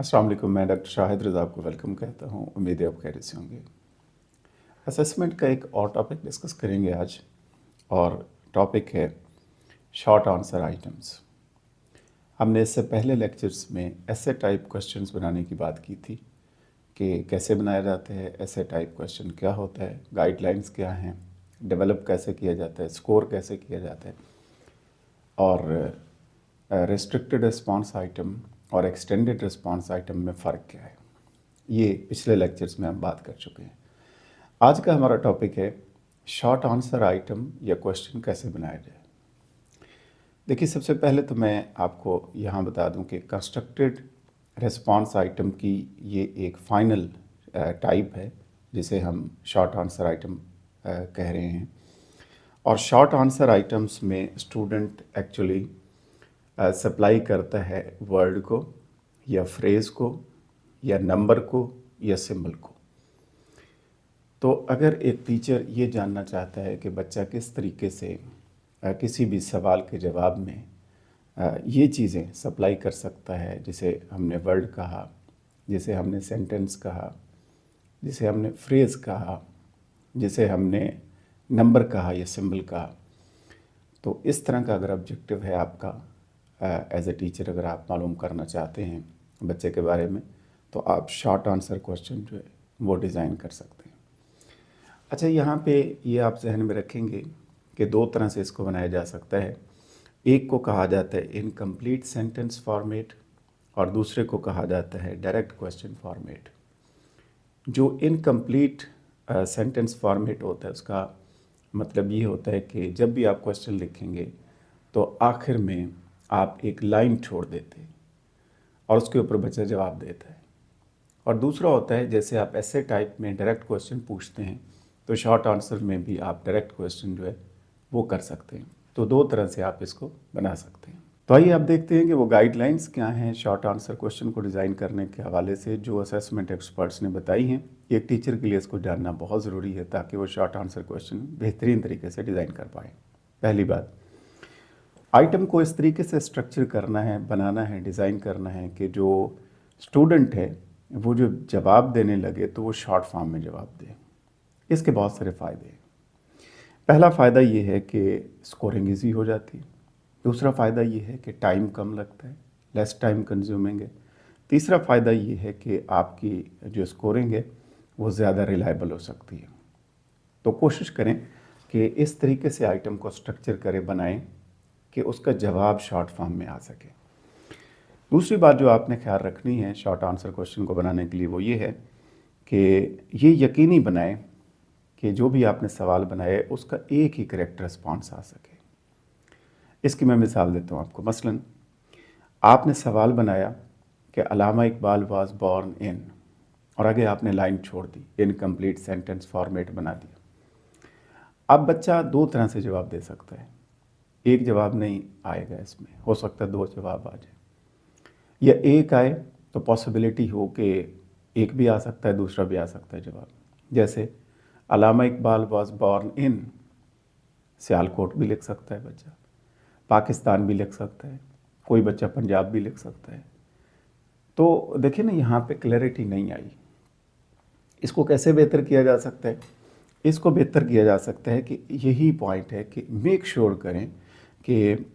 अस्सलाम वालेकुम। मैं डॉक्टर शाहिद रज़ा आपको वेलकम कहता हूँ। उम्मीद है आप खैरियत से होंगे। असेसमेंट का एक और टॉपिक डिस्कस करेंगे आज, और टॉपिक है शॉर्ट आंसर आइटम्स। हमने इससे पहले लेक्चर्स में ऐसे टाइप क्वेश्चंस बनाने की बात की थी कि कैसे बनाए जाते हैं, ऐसे टाइप क्वेश्चन क्या होता है, गाइडलाइंस क्या हैं, डेवलप कैसे किया जाता है, स्कोर कैसे किया जाता है, और रेस्ट्रिक्टेड रिस्पांस आइटम और एक्सटेंडेड रिस्पांस आइटम में फ़र्क क्या है। ये पिछले लेक्चर्स में हम बात कर चुके हैं। आज का हमारा टॉपिक है शॉर्ट आंसर आइटम या क्वेश्चन कैसे बनाया जाए। देखिए, सबसे पहले तो मैं आपको यहाँ बता दूं कि कंस्ट्रक्टेड रिस्पांस आइटम की ये एक फाइनल टाइप है जिसे हम शॉर्ट आंसर आइटम कह रहे हैं। और शॉर्ट आंसर आइटम्स में स्टूडेंट एक्चुअली सप्लाई करता है वर्ड को या फ्रेज़ को या नंबर को या सिंबल को। तो अगर एक टीचर ये जानना चाहता है कि बच्चा किस तरीके से किसी भी सवाल के जवाब में ये चीज़ें सप्लाई कर सकता है, जिसे हमने वर्ड कहा, जिसे हमने सेंटेंस कहा, जिसे हमने फ्रेज़ कहा, जिसे हमने नंबर कहा या सिंबल कहा, तो इस तरह का अगर ऑब्जेक्टिव है आपका एज ए टीचर, अगर आप मालूम करना चाहते हैं बच्चे के बारे में, तो आप शॉर्ट आंसर क्वेश्चन जो है वो डिज़ाइन कर सकते हैं। अच्छा, यहाँ पे ये आप जहन में रखेंगे कि दो तरह से इसको बनाया जा सकता है। एक को कहा जाता है इनकम्प्लीट सेंटेंस फॉर्मेट और दूसरे को कहा जाता है डायरेक्ट क्वेश्चन फॉर्मेट। जो इनकम्प्लीट सेंटेंस फॉर्मेट होता है उसका मतलब ये होता है कि जब भी आप क्वेश्चन लिखेंगे तो आखिर में आप एक लाइन छोड़ देते हैं और उसके ऊपर बच्चा जवाब देता है। और दूसरा होता है जैसे आप ऐसे टाइप में डायरेक्ट क्वेश्चन पूछते हैं, तो शॉर्ट आंसर में भी आप डायरेक्ट क्वेश्चन जो है वो कर सकते हैं। तो दो तरह से आप इसको बना सकते हैं। तो आइए आप देखते हैं कि वो गाइडलाइंस क्या हैं शॉर्ट आंसर क्वेश्चन को डिज़ाइन करने के हवाले से, जो असेसमेंट एक्सपर्ट्स ने बताई हैं। एक टीचर के लिए इसको जानना बहुत ज़रूरी है ताकि वो शॉर्ट आंसर क्वेश्चन बेहतरीन तरीके से डिज़ाइन कर पाए। पहली बात, आइटम को इस तरीके से स्ट्रक्चर करना है, बनाना है, डिज़ाइन करना है कि जो स्टूडेंट है वो जो जवाब देने लगे तो वो शॉर्ट फॉर्म में जवाब दे। इसके बहुत सारे फ़ायदे हैं। पहला फ़ायदा ये है कि स्कोरिंग ईजी हो जाती है। दूसरा फ़ायदा ये है कि टाइम कम लगता है, लेस टाइम कंज्यूमिंग है। तीसरा फ़ायदा ये है कि आपकी जो स्कोरिंग है वो ज़्यादा रिलायबल हो सकती है। तो कोशिश करें कि इस तरीके से आइटम को स्ट्रक्चर करें, बनाएं कि उसका जवाब शॉर्ट फॉर्म में आ सके। दूसरी बात जो आपने ख्याल रखनी है शॉर्ट आंसर क्वेश्चन को बनाने के लिए वो ये है कि ये यकीनी बनाएं कि जो भी आपने सवाल बनाए उसका एक ही करेक्ट रिस्पॉन्स आ सके। इसकी मैं मिसाल देता हूँ आपको। मसलन आपने सवाल बनाया कि अल्लामा इकबाल वाज बॉर्न इन, और आगे आपने लाइन छोड़ दी, इनकम्प्लीट सेंटेंस फॉर्मेट बना दिया। अब बच्चा दो तरह से जवाब दे सकता है। एक जवाब नहीं आएगा, इसमें हो सकता है दो जवाब आ जाए, या एक आए तो पॉसिबिलिटी हो कि एक भी आ सकता है, दूसरा भी आ सकता है जवाब। जैसे Allama Iqbal was born in, Sialkot भी लिख सकता है बच्चा, पाकिस्तान भी लिख सकता है, कोई बच्चा पंजाब भी लिख सकता है। तो देखिए ना, यहाँ पे क्लैरिटी नहीं आई। इसको कैसे बेहतर किया जा सकता है? इसको बेहतर किया जा सकता है कि यही पॉइंट है कि मेक श्योर करें कि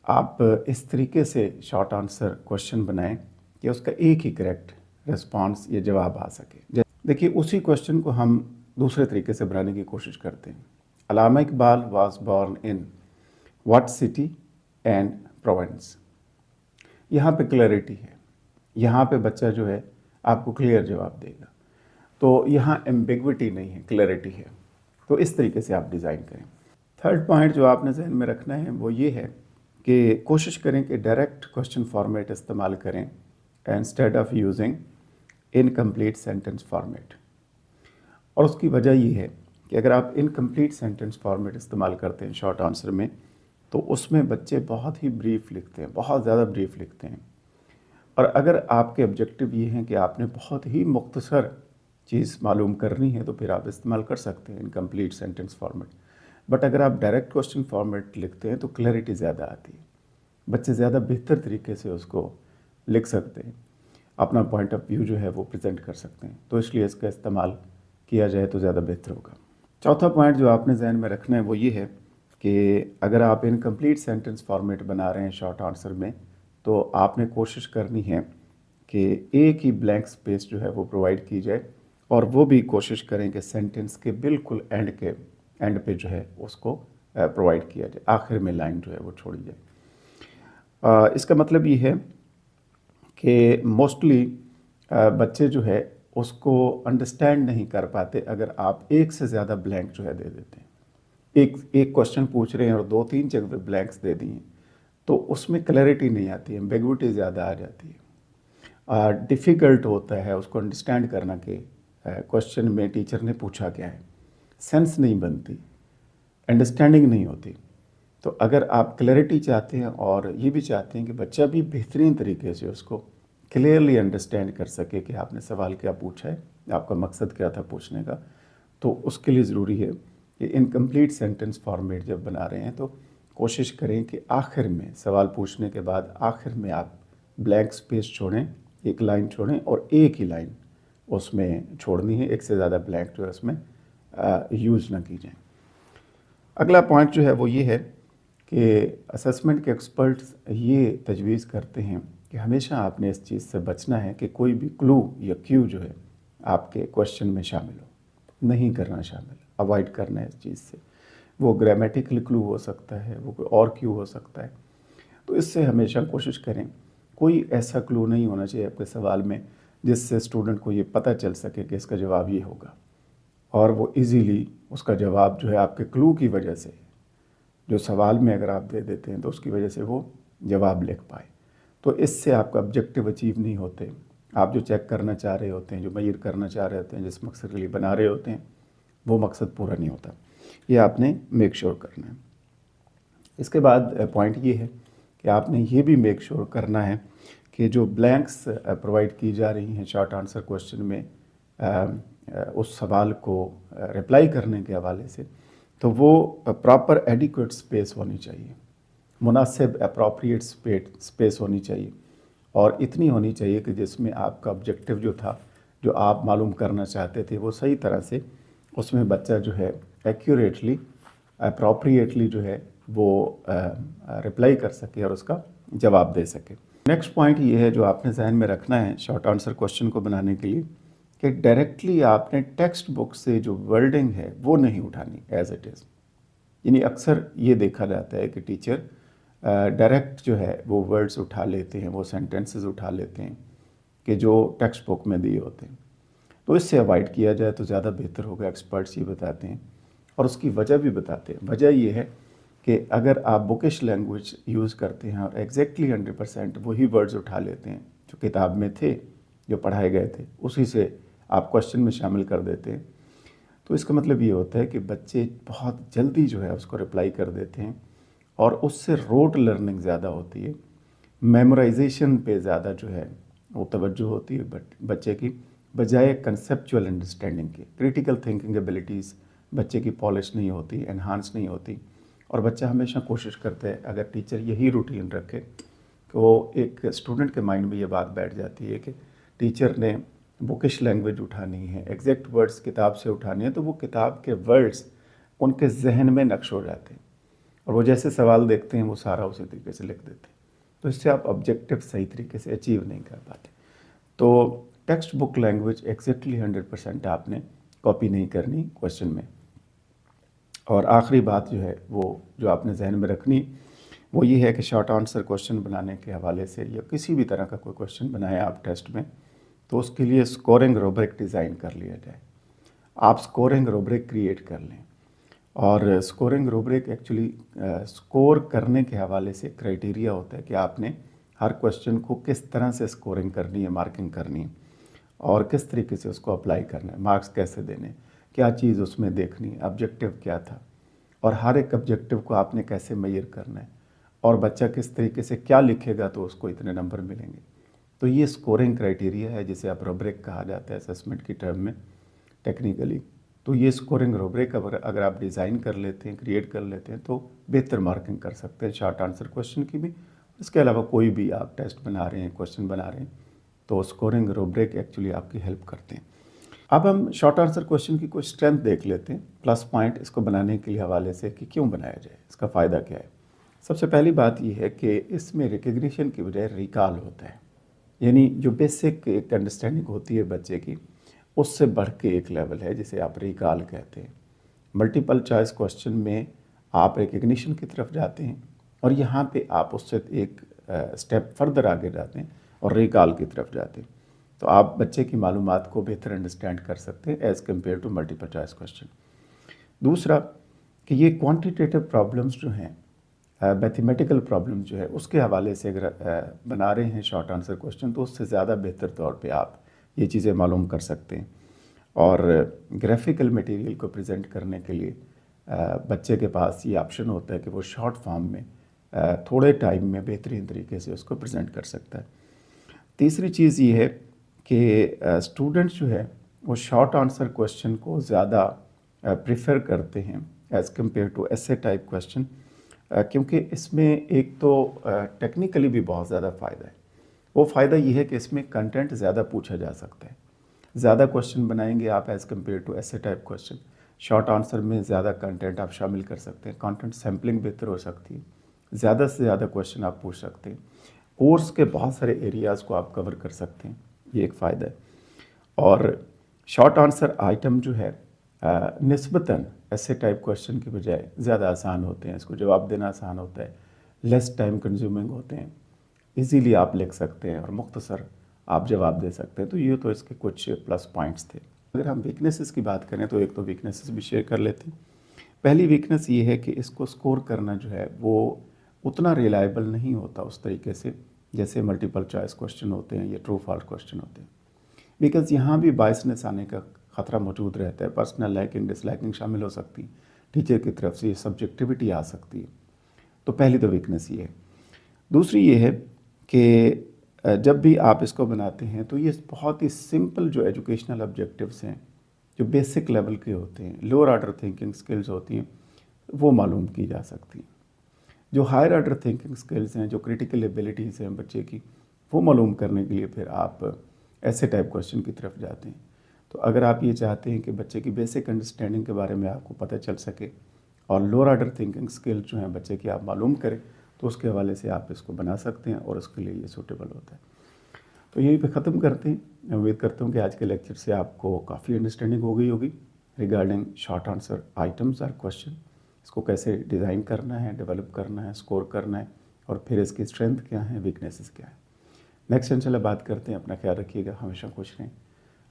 आप इस तरीके से शॉर्ट आंसर क्वेश्चन बनाएं कि उसका एक ही करेक्ट रिस्पांस या जवाब आ सके। देखिए, उसी क्वेश्चन को हम दूसरे तरीके से बनाने की कोशिश करते हैं। Allama Iqbal was born in what city and province. यहाँ पे क्लैरिटी है, यहाँ पे बच्चा जो है आपको क्लियर जवाब देगा। तो यहाँ एम्बिग्विटी नहीं है, क्लैरिटी है। तो इस तरीके से आप डिज़ाइन करें। थर्ड पॉइंट जो आपने जहन में रखना है वो ये है कि कोशिश करें कि डायरेक्ट क्वेश्चन फॉर्मेट इस्तेमाल करें instead of using incomplete sentence format. और उसकी वजह ये है कि अगर आप इनकम्प्लीट सेंटेंस फॉर्मेट इस्तेमाल करते हैं शॉर्ट आंसर में, तो उसमें बच्चे बहुत ही ब्रीफ लिखते हैं, बहुत ज़्यादा ब्रीफ लिखते हैं। और अगर आपके ऑब्जेक्टिव ये हैं कि आपने बहुत ही मुख्तसर चीज़ मालूम करनी है, तो फिर आप इस्तेमाल कर सकते हैं इनकम्प्लीट सेंटेंस फॉर्मेट। बट अगर आप डायरेक्ट क्वेश्चन फॉर्मेट लिखते हैं तो क्लैरिटी ज़्यादा आती है, बच्चे ज़्यादा बेहतर तरीके से उसको लिख सकते हैं। اپنا پوائنٹ آف ویو جو ہے وہ پریزنٹ کر سکتے ہیں. تو اس لیے اس کا استعمال کیا جائے تو زیادہ بہتر ہوگا. چوتھا پوائنٹ جو آپ نے ذہن میں رکھنا ہے وہ یہ ہے کہ اگر آپ انکمپلیٹ سینٹنس فارمیٹ بنا رہے ہیں شارٹ آنسر میں تو آپ نے کوشش کرنی ہے کہ ایک ہی بلینک سپیس جو ہے وہ پرووائڈ کی جائے, اور وہ بھی کوشش کریں کہ سینٹنس کے بالکل اینڈ پہ جو ہے اس کو پرووائڈ کیا جائے, آخر میں لائن جو ہے وہ چھوڑی جائے. اس کا مطلب یہ ہے کہ موسٹلی بچے جو ہے اس کو انڈرسٹینڈ نہیں کر پاتے اگر آپ ایک سے زیادہ بلینک جو ہے دے دیتے ہیں. ایک کوشچن پوچھ رہے ہیں اور 2-3 جگہ پہ بلینکس دے دیے تو اس میں کلیئرٹی نہیں آتی ہے, ایمبیگوٹی زیادہ آ جاتی ہے, ڈیفیکلٹ ہوتا ہے اس کو انڈرسٹینڈ کرنا کہ کوشچن میں ٹیچر نے پوچھا کیا ہے, سینس نہیں بنتی, انڈرسٹینڈنگ نہیں ہوتی. تو اگر آپ کلیئرٹی چاہتے ہیں اور یہ بھی چاہتے ہیں کہ بچہ بھی بہترین طریقے سے اس کو کلیئرلی انڈرسٹینڈ کر سکے کہ آپ نے سوال کیا پوچھا ہے, آپ کا مقصد کیا تھا پوچھنے کا, تو اس کے لیے ضروری ہے کہ انکمپلیٹ سینٹنس فارمیٹ جب بنا رہے ہیں تو کوشش کریں کہ آخر میں سوال پوچھنے کے بعد آخر میں آپ بلینک سپیس چھوڑیں, ایک لائن چھوڑیں اور ایک ہی لائن اس میں چھوڑنی ہے, ایک سے زیادہ بلینک جو ہے اس میں یوز نہ کی جائیں. اگلا پوائنٹ جو ہے وہ یہ ہے کہ اسسمنٹ کے ایکسپرٹس یہ تجویز کرتے ہیں کہ ہمیشہ آپ نے اس چیز سے بچنا ہے کہ کوئی بھی کلو یا کیو جو ہے آپ کے کوشچن میں شامل ہو, نہیں کرنا شامل, اوائڈ کرنا ہے اس چیز سے. وہ گرامیٹیکل کلو ہو سکتا ہے, وہ کوئی اور کیو ہو سکتا ہے, تو اس سے ہمیشہ کوشش کریں کوئی ایسا کلو نہیں ہونا چاہیے آپ کے سوال میں جس سے اسٹوڈنٹ کو یہ پتہ چل سکے کہ اس کا جواب یہ ہوگا, اور وہ ایزیلی اس کا جواب جو ہے آپ کے کلو کی وجہ سے, جو سوال میں اگر آپ دے دیتے ہیں تو اس کی وجہ سے وہ جواب لکھ پائے. تو اس سے آپ کا آبجیکٹیو اچیو نہیں ہوتے. آپ جو چیک کرنا چاہ رہے ہوتے ہیں, جو میئر کرنا چاہ رہے ہوتے ہیں, جس مقصد کے لیے بنا رہے ہوتے ہیں, وہ مقصد پورا نہیں ہوتا. یہ آپ نے میک شور کرنا ہے. اس کے بعد پوائنٹ یہ ہے کہ آپ نے یہ بھی میک شور کرنا ہے کہ جو بلینکس پرووائڈ کی جا رہی ہیں شارٹ آنسر کوشچن میں اس سوال کو رپلائی کرنے کے حوالے سے, تو وہ پراپر ایڈیکویٹ سپیس ہونی چاہیے, مناسب اپروپریٹ سپیس ہونی چاہیے, اور اتنی ہونی چاہیے کہ جس میں آپ کا آبجیکٹیو جو تھا, جو آپ معلوم کرنا چاہتے تھے, وہ صحیح طرح سے اس میں بچہ جو ہے ایکیوریٹلی اپروپریٹلی جو ہے وہ رپلائی کر سکے اور اس کا جواب دے سکے. نیکسٹ پوائنٹ یہ ہے جو آپ نے ذہن میں رکھنا ہے شارٹ آنسر کوشچن کو بنانے کے لیے کہ ڈائریکٹلی آپ نے ٹیکسٹ بک سے جو ورڈنگ ہے وہ نہیں اٹھانی ایز اٹ از. یعنی اکثر یہ دیکھا جاتا ہے کہ ٹیچر ڈائریکٹ جو ہے وہ ورڈز اٹھا لیتے ہیں, وہ سینٹنسز اٹھا لیتے ہیں کہ جو ٹیکسٹ بک میں دیے ہوتے ہیں. تو اس سے اوائڈ کیا جائے تو زیادہ بہتر ہوگا. ایکسپرٹس یہ بتاتے ہیں اور اس کی وجہ بھی بتاتے ہیں. وجہ یہ ہے کہ اگر آپ بکش لینگویج یوز کرتے ہیں اور ایگزیکٹلی 100% وہی ورڈز اٹھا لیتے ہیں جو کتاب میں تھے, جو پڑھائے گئے تھے, اسی سے آپ کوشچن میں شامل کر دیتے ہیں, تو اس کا مطلب یہ ہوتا ہے کہ بچے بہت جلدی جو ہے اس کو رپلائی کر دیتے ہیں اور اس سے روٹ لرننگ زیادہ ہوتی ہے, میمورائزیشن پہ زیادہ جو ہے وہ توجہ ہوتی ہے بچے کی, بجائے کنسیپچول انڈرسٹینڈنگ کی. کریٹیکل تھنکنگ ایبلٹیز بچے کی پالش نہیں ہوتی, انہانس نہیں ہوتی, اور بچہ ہمیشہ کوشش کرتا ہے اگر ٹیچر یہی روٹین رکھے کہ وہ ایک اسٹوڈنٹ کے مائنڈ میں یہ بات بیٹھ جاتی ہے کہ ٹیچر نے بکش لینگویج اٹھانی ہے, ایگزیکٹ ورڈز کتاب سے اٹھانی ہے, تو وہ کتاب کے ورڈز ان کے ذہن میں نقش ہو جاتے ہیں اور وہ جیسے سوال دیکھتے ہیں وہ سارا اسی طریقے سے لکھ دیتے ہیں. تو اس سے آپ آبجیکٹیو صحیح طریقے سے اچیو نہیں کر پاتے. تو ٹیکسٹ بک لینگویج ایگزیکٹلی 100% آپ نے کاپی نہیں کرنی کوشچن میں. اور آخری بات جو ہے وہ جو آپ نے ذہن میں رکھنی وہ یہ ہے کہ شارٹ آنسر کوشچن بنانے کے حوالے سے یا کسی بھی طرح کا کوئی کوشچن بنائیں آپ ٹیسٹ میں, تو اس کے لیے اسکورنگ روبرک ڈیزائن کر لیا جائے. آپ اسکورنگ روبرک کریٹ کر لیں, اور اسکورنگ روبرک ایکچولی اسکور کرنے کے حوالے سے کرائٹیریا ہوتا ہے کہ آپ نے ہر کوشچن کو کس طرح سے اسکورنگ کرنی ہے, مارکنگ کرنی ہے, اور کس طریقے سے اس کو اپلائی کرنا ہے, مارکس کیسے دینے, کیا چیز اس میں دیکھنی ہے, آبجیکٹیو کیا تھا, اور ہر ایک آبجیکٹیو کو آپ نے کیسے میئر کرنا ہے, اور بچہ کس طریقے سے کیا لکھے گا تو اس کو اتنے نمبر ملیں گے. تو یہ اسکورنگ کرائٹیریا ہے جسے آپ روبرک کہا جاتا ہے اسسمنٹ کی ٹرم میں ٹیکنیکلی. تو یہ اسکورنگ روبرک اگر آپ ڈیزائن کر لیتے ہیں, کریٹ کر لیتے ہیں, تو بہتر مارکنگ کر سکتے ہیں شارٹ آنسر کوشچن کی بھی. اس کے علاوہ کوئی بھی آپ ٹیسٹ بنا رہے ہیں, کوشچن بنا رہے ہیں, तो स्कोरिंग रूब्रिक एक्चुअली आपकी हेल्प करते हैं। अब हम शॉर्ट आंसर क्वेश्चन की कुछ स्ट्रेंथ देख लेते हैं, प्लस पॉइंट इसको बनाने के लिए हवाले से कि क्यों बनाया जाए, इसका फ़ायदा क्या है। सबसे पहली बात यह है कि इसमें रिकग्निशन की बजाय रिकॉल होता है, यानी जो बेसिक एक अंडरस्टैंडिंग होती है बच्चे की, उससे बढ़ के एक लेवल है जिसे आप रिकॉल कहते हैं। मल्टीपल चॉइस क्वेश्चन में आप रिकग्निशन की तरफ जाते हैं और यहाँ पे आप उससे एक स्टेप फर्दर आगे जाते हैं और रिकॉल की तरफ जाते हैं। तो आप बच्चे की मालूमात को बेहतर अंडरस्टैंड कर सकते हैं as compare to multiple choice question. दूसरा कि ये क्वांटिटेटिव प्रॉब्लम्स जो हैं, मैथमेटिकल प्रॉब्लम जो है, उसके हवाले से अगर बना रहे हैं शॉर्ट आंसर क्वेश्चन, तो उससे ज़्यादा बेहतर तौर पे आप ये चीज़ें मालूम कर सकते हैं। और ग्राफिकल मटेरियल को प्रेजेंट करने के लिए बच्चे के पास ये ऑप्शन होता है कि वो शॉर्ट फॉर्म में थोड़े टाइम में बेहतरीन तरीके से उसको प्रेजेंट कर सकता है। तीसरी चीज़ ये है कि स्टूडेंट्स जो है वो शॉर्ट आंसर क्वेश्चन को ज़्यादा प्रेफर करते हैं एज़ कम्पेयर टू ऐसे टाइप क्वेश्चन, क्योंकि इसमें एक तो टेक्निकली भी बहुत ज़्यादा फ़ायदा है। वो फ़ायदा ये है कि इसमें कंटेंट ज़्यादा पूछा जा सकता है, ज़्यादा क्वेश्चन बनाएंगे आप एज़ कम्पेयर टू ऐसे टाइप क्वेश्चन। शॉर्ट आंसर में ज़्यादा कंटेंट आप शामिल कर सकते हैं, कंटेंट सैम्पलिंग बेहतर हो सकती है, ज़्यादा से ज़्यादा क्वेश्चन आप पूछ सकते हैं, कोर्स के बहुत सारे एरियाज़ को आप कवर कर सकते हैं, ये एक फ़ायदा है। और शॉर्ट आंसर आइटम जो है निस्बतन ऐसे टाइप क्वेश्चन की बजाय ज़्यादा आसान होते हैं, इसको जवाब देना आसान होता है, लेस टाइम कंज्यूमिंग होते हैं, इजीली आप लिख सकते हैं और मुख्तसर आप जवाब दे सकते हैं। तो ये तो इसके कुछ प्लस पॉइंट्स थे। अगर हम वीकनेसेस की बात करें तो एक तो वीकनेसेस भी शेयर कर लेते हैं। पहली वीकनेस ये है कि इसको स्कोर करना जो है वो उतना रिलायबल नहीं होता उस तरीके से जैसे मल्टीपल चॉइस क्वेश्चन होते हैं या ट्रू फॉल्स क्वेश्चन होते हैं, बिकॉज़ यहाँ भी बायसनेस आने का ख़तरा मौजूद रहता है, पर्सनल लाइकिंग डिसलाइकिंग शामिल हो सकती है, टीचर की तरफ से सब्जेक्टिविटी आ सकती है। तो पहली तो वीकनेस ये है। दूसरी ये है कि जब भी आप इसको बनाते हैं तो ये बहुत ही सिंपल जो एजुकेशनल ऑब्जेक्टिव्स हैं, जो बेसिक लेवल के होते हैं, लोअर ऑर्डर थिंकिंग स्किल्स होती हैं, वो मालूम की जा सकती हैं। जो हायर ऑर्डर थिंकिंग स्किल्स हैं, जो क्रिटिकल एबिलिटीज़ हैं बच्चे की, वो मालूम करने के लिए फिर आप ऐसे टाइप क्वेश्चन की तरफ जाते हैं। तो अगर आप ये चाहते हैं कि बच्चे की बेसिक अंडरस्टैंडिंग के बारे में आपको पता चल सके और लोअर ऑर्डर थिंकिंग स्किल जो हैं बच्चे की आप मालूम करें, तो उसके हवाले से आप इसको बना सकते हैं और उसके लिए ये सूटेबल होता है। तो यहीं पे ख़त्म करते हैं। मैं उम्मीद करता हूँ कि आज के लेक्चर से आपको काफ़ी अंडरस्टैंडिंग हो गई होगी रिगार्डिंग शॉर्ट आंसर आइटम्स और क्वेश्चन, इसको कैसे डिज़ाइन करना है, डेवलप करना है, स्कोर करना है, और फिर इसकी स्ट्रेंथ क्या है, वीकनेसेस क्या है। नेक्स्ट इंशाल्लाह बात करते हैं। अपना ख्याल रखिएगा, हमेशा खुश रहें,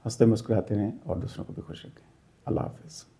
हंसते मुस्कुराते रहें और दूसरों को भी खुश रखें। अल्लाह हाफ़िज़।